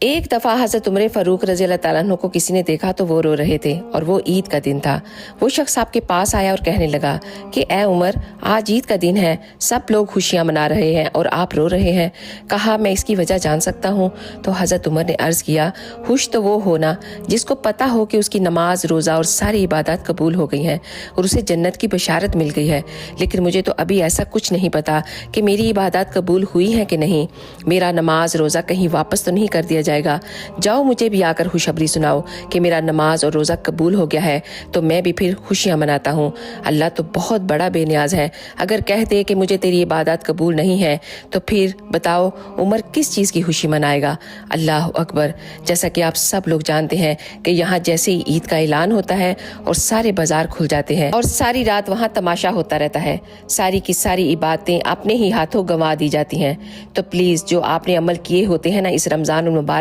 एक दफा हजरत उमर फारूक रजी अल्लाह ताला अन्हु को किसी ने देखा तो वो रो रहे थे और वो ईद का दिन था। वो शख्स आपके पास आया और कहने लगा कि ए उमर, आज ईद का दिन है, सब लोग खुशियां मना रहे हैं और आप रो रहे हैं। कहा, मैं इसकी वजह जान सकता हूँ? तो हजरत उमर ने अर्ज किया, खुश तो वो होना जिसको पता हो कि उसकी नमाज, रोज़ा और सारी इबादत कबूल हो गई हैं और उसे जन्नत की बशारत मिल गई है। लेकिन मुझे तो अभी ऐसा कुछ नहीं पता कि मेरी इबादत कबूल हुई है कि नहीं, मेरा नमाज रोज़ा कहीं वापस तो नहीं कर दिया जाएगा। जाओ, मुझे भी आकर खुशखबरी सुनाओ कि मेरा नमाज और रोज़ा कबूल हो गया है, तो मैं भी फिर खुशियाँ मनाता हूँ। अल्लाह तो बहुत बड़ा बेनियाज है, अगर कह दे कि मुझे तेरी इबादत कबूल नहीं है तो फिर बताओ उमर किस चीज़ की खुशी मनाएगा। अल्लाह अकबर। जैसा कि आप सब लोग जानते हैं कि यहाँ जैसे ही ईद का ऐलान होता है और सारे बाजार खुल जाते हैं और सारी रात वहाँ तमाशा होता रहता है, सारी की सारी इबादतें अपने ही हाथों गंवा दी जाती हैं। तो प्लीज़ जो आपने अमल किए होते हैं ना इस रमज़ान मुबारक